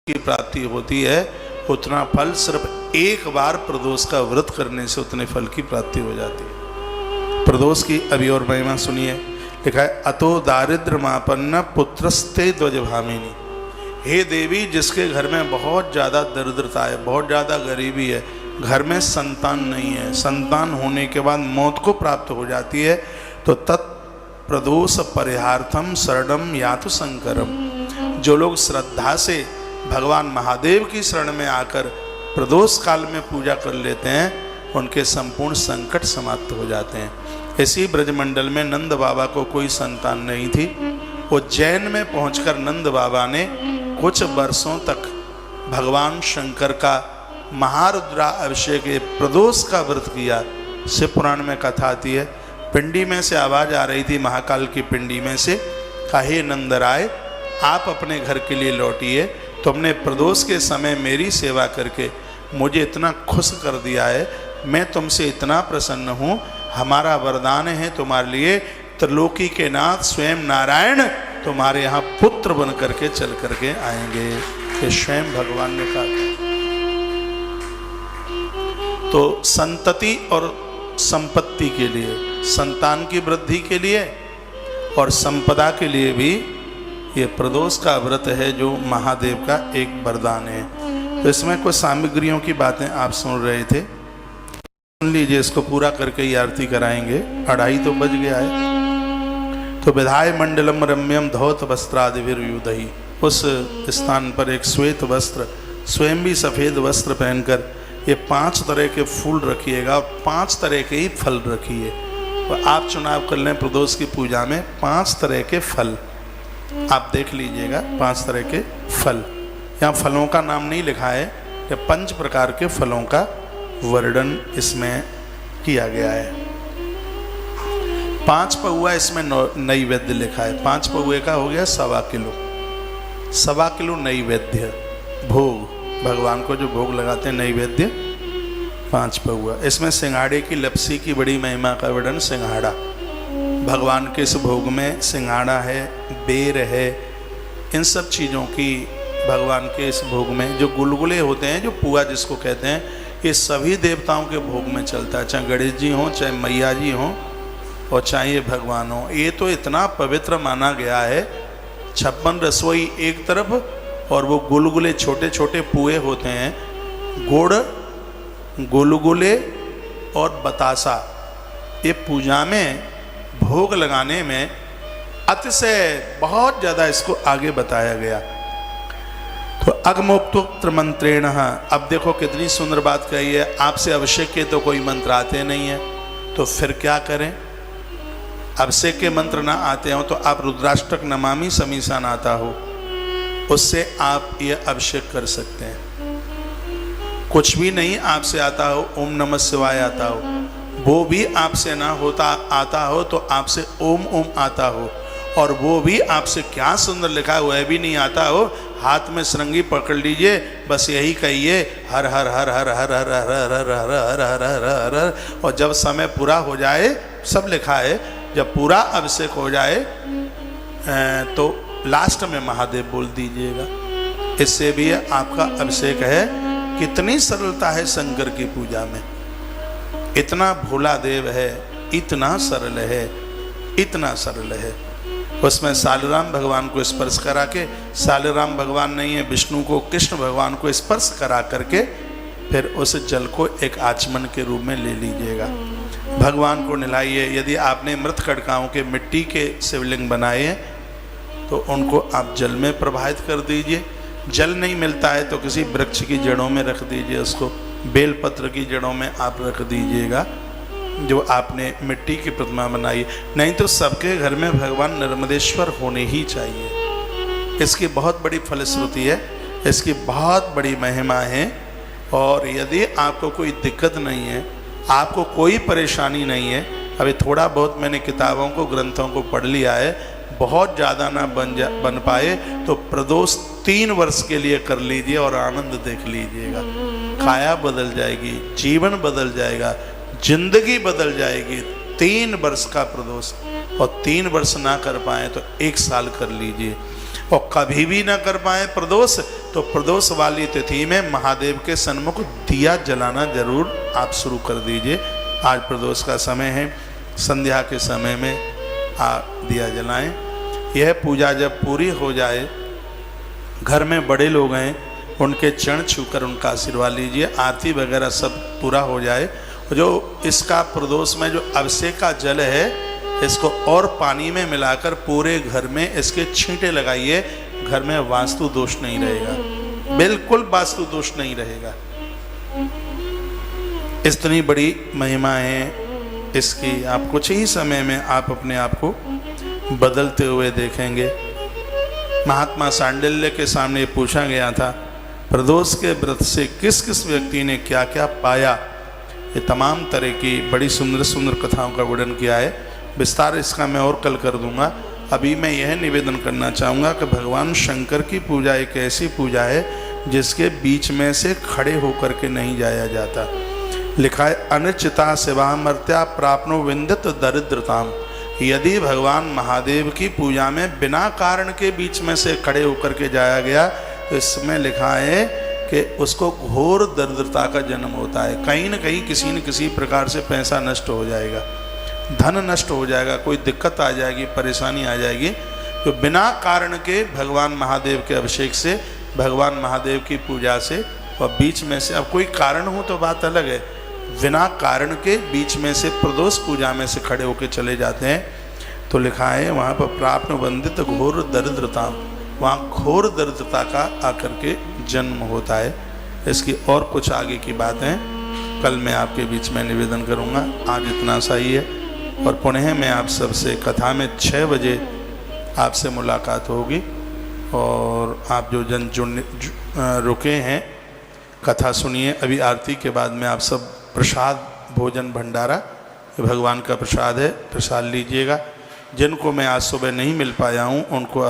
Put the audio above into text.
की प्राप्ति होती है उतना फल सिर्फ एक बार प्रदोष का व्रत करने से उतने फल की प्राप्ति हो जाती है। प्रदोष की अभी और महिमा सुनिए। लिखा है अतो दारिद्र मापन्न पुत्रस्ते ध्वज भामिनी। हे देवी, जिसके घर में बहुत ज़्यादा दरिद्रता है, बहुत ज़्यादा गरीबी है, घर में संतान नहीं है, संतान होने के बाद मौत को प्राप्त हो जाती है, तो तत्प्रदोष परिहार्थम शरणम यातु शंकरम। जो लोग श्रद्धा से भगवान महादेव की शरण में आकर प्रदोष काल में पूजा कर लेते हैं, उनके संपूर्ण संकट समाप्त हो जाते हैं। इसी ब्रजमंडल में नंद बाबा को कोई संतान नहीं थी। उज्जैन में पहुंचकर नंद बाबा ने कुछ वर्षों तक भगवान शंकर का महारुद्रा अभिषेक प्रदोष का व्रत किया। शिव पुराण में कथा आती है, पिंडी में से आवाज आ रही थी, महाकाल की पिंडी में से, हे नंदराय, आप अपने घर के लिए लौटिए। तुमने प्रदोष के समय मेरी सेवा करके मुझे इतना खुश कर दिया है, मैं तुमसे इतना प्रसन्न हूँ। हमारा वरदान है तुम्हारे लिए, त्रिलोकी के नाथ स्वयं नारायण तुम्हारे यहाँ पुत्र बन करके चल करके आएंगे। ये स्वयं भगवान ने कहा। तो संतति और संपत्ति के लिए, संतान की वृद्धि के लिए और संपदा के लिए भी ये प्रदोष का व्रत है, जो महादेव का एक वरदान है। तो इसमें कुछ सामग्रियों की बातें आप सुन रहे थे, सुन लीजिए, इसको पूरा करके ही आरती कराएंगे। 2:30 तो बज गया है। तो विधाय मंडलम रम्यम धौत वस्त्रादिभिर्युधि। उस स्थान पर एक श्वेत वस्त्र, स्वयं भी सफ़ेद वस्त्र पहनकर ये 5 तरह के फूल रखिएगा और 5 तरह के ही फल रखिए। और आप चुनाव कर लें प्रदोष की पूजा में 5 तरह के फल आप देख लीजिएगा। 5 तरह के फल, यहाँ फलों का नाम नहीं लिखा है, ये 5 प्रकार के फलों का वर्णन इसमें किया गया है। 5 पौआ इसमें नैवेद्य लिखा है। 5 पौए का हो गया 1.25 किलो। 1.25 किलो नैवेद्य भोग, भगवान को जो भोग लगाते हैं नैवेद्य 5 पौआ। इसमें सिंघाड़े की लपसी की बड़ी महिमा का वर्णन। सिंघाड़ा भगवान के इस भोग में सिंघाड़ा है, बेर है, इन सब चीज़ों की भगवान के इस भोग में जो गुलगुले होते हैं, जो पुआ जिसको कहते हैं, ये सभी देवताओं के भोग में चलता है। चाहे गणेश जी हों, चाहे मैया जी हों और चाहे ये भगवान हों। ये तो इतना पवित्र माना गया है। 56 रसोई एक तरफ और वो गुलगुले छोटे छोटे पुए होते हैं, गुड़, गुलगुले और बतासा, ये पूजा में भोग लगाने में अतिशय बहुत ज़्यादा इसको आगे बताया गया। तो अगमोक्तोक्त मंत्रेण, अब देखो कितनी सुंदर बात कही है। आपसे अभिषेक के तो कोई मंत्र आते नहीं है, तो फिर क्या करें? अभिषेक के मंत्र ना आते हो तो आप रुद्राष्टक नमामि समीसान आता हो, उससे आप ये अभिषेक कर सकते हैं। कुछ भी नहीं आपसे आता हो, ओम नमः शिवाय आता हो, वो भी आपसे ना होता आता हो तो आपसे ओम ओम आता हो, और वो भी आपसे क्या सुंदर लिखा हुआ है भी नहीं आता हो, हाथ में श्रृंगी पकड़ लीजिए, बस यही कहिए हर हर हर हर हर हर हर हर हर हर हर हर हर हर। और जब समय पूरा हो जाए, सब लिखा है, जब पूरा अभिषेक हो जाए तो लास्ट में महादेव बोल दीजिएगा। इससे भी आपका अभिषेक है। कितनी सरलता है शंकर की पूजा में, इतना भोला देव है, इतना सरल है, इतना सरल है। उसमें सालराम भगवान को स्पर्श करा के, सालराम भगवान नहीं है, विष्णु को, कृष्ण भगवान को स्पर्श करा करके फिर उस जल को एक आचमन के रूप में ले लीजिएगा। भगवान को नहलाइए। यदि आपने मृत कड़काओं के मिट्टी के शिवलिंग बनाए हैं तो उनको आप जल में प्रवाहित कर दीजिए। जल नहीं मिलता है तो किसी वृक्ष की जड़ों में रख दीजिए, उसको बेलपत्र की जड़ों में आप रख दीजिएगा जो आपने मिट्टी की प्रतिमा बनाई। नहीं तो सबके घर में भगवान नर्मदेश्वर होने ही चाहिए। इसकी बहुत बड़ी फलश्रुति है, इसकी बहुत बड़ी महिमा है। और यदि आपको कोई दिक्कत नहीं है, आपको कोई परेशानी नहीं है, अभी थोड़ा बहुत मैंने किताबों को, ग्रंथों को पढ़ लिया है, बहुत ज़्यादा ना बन पाए तो प्रदोष 3 वर्ष के लिए कर लीजिए और आनंद देख लीजिएगा। काया बदल जाएगी, जीवन बदल जाएगा, जिंदगी बदल जाएगी। 3 वर्ष का प्रदोष, और 3 वर्ष ना कर पाए तो 1 साल कर लीजिए। और कभी भी ना कर पाए प्रदोष, तो प्रदोष वाली तिथि में महादेव के सन्मुख दिया जलाना जरूर आप शुरू कर दीजिए। आज प्रदोष का समय है, संध्या के समय में आप दिया जलाएं। यह पूजा जब पूरी हो जाए, घर में बड़े लोग हैं उनके चरण छूकर उनका आशीर्वाद लीजिए। आरती वगैरह सब पूरा हो जाए। जो इसका प्रदोष में जो अभिषेक का जल है, इसको और पानी में मिलाकर पूरे घर में इसके छींटे लगाइए। घर में वास्तु दोष नहीं रहेगा, बिल्कुल वास्तु दोष नहीं रहेगा। इतनी बड़ी महिमा है इसकी, आप कुछ ही समय में आप अपने आप को बदलते हुए देखेंगे। महात्मा सांडिल्य के सामने पूछा गया था, प्रदोष के व्रत से किस किस व्यक्ति ने क्या क्या पाया। ये तमाम तरह की बड़ी सुंदर सुंदर कथाओं का वर्णन किया है। विस्तार इसका मैं और कल कर दूंगा। अभी मैं यह निवेदन करना चाहूँगा कि भगवान शंकर की पूजा एक ऐसी पूजा है जिसके बीच में से खड़े होकर के नहीं जाया जाता। लिखा है, अनिश्चिता सेवा मर्त्या प्राप्नो विंदित दरिद्रताम। यदि भगवान महादेव की पूजा में बिना कारण के बीच में से खड़े होकर के जाया गया, तो इसमें लिखा है कि उसको घोर दरिद्रता का जन्म होता है। कहीं न कहीं किसी न किसी प्रकार से पैसा नष्ट हो जाएगा, धन नष्ट हो जाएगा, कोई दिक्कत आ जाएगी, परेशानी आ जाएगी। तो बिना कारण के भगवान महादेव के अभिषेक से, भगवान महादेव की पूजा से, और बीच में से, अब कोई कारण हो तो बात अलग है, बिना कारण के बीच में से प्रदोष पूजा में से खड़े होकर चले जाते हैं, तो लिखा है वहाँ पर प्राप्त वंदित घोर दरिद्रता, वहाँ घोर दरिद्रता का आकर के जन्म होता है। इसकी और कुछ आगे की बातें कल मैं आपके बीच में निवेदन करूँगा। आज इतना सा ही है, और पुनः मैं आप सबसे कथा में 6 बजे आपसे मुलाकात होगी। और आप जो जन रुके हैं, कथा सुनिए। अभी आरती के बाद में आप सब प्रसाद, भोजन भंडारा, भगवान का प्रसाद है, प्रसाद लीजिएगा। जिनको मैं आज सुबह नहीं मिल पाया हूँ उनको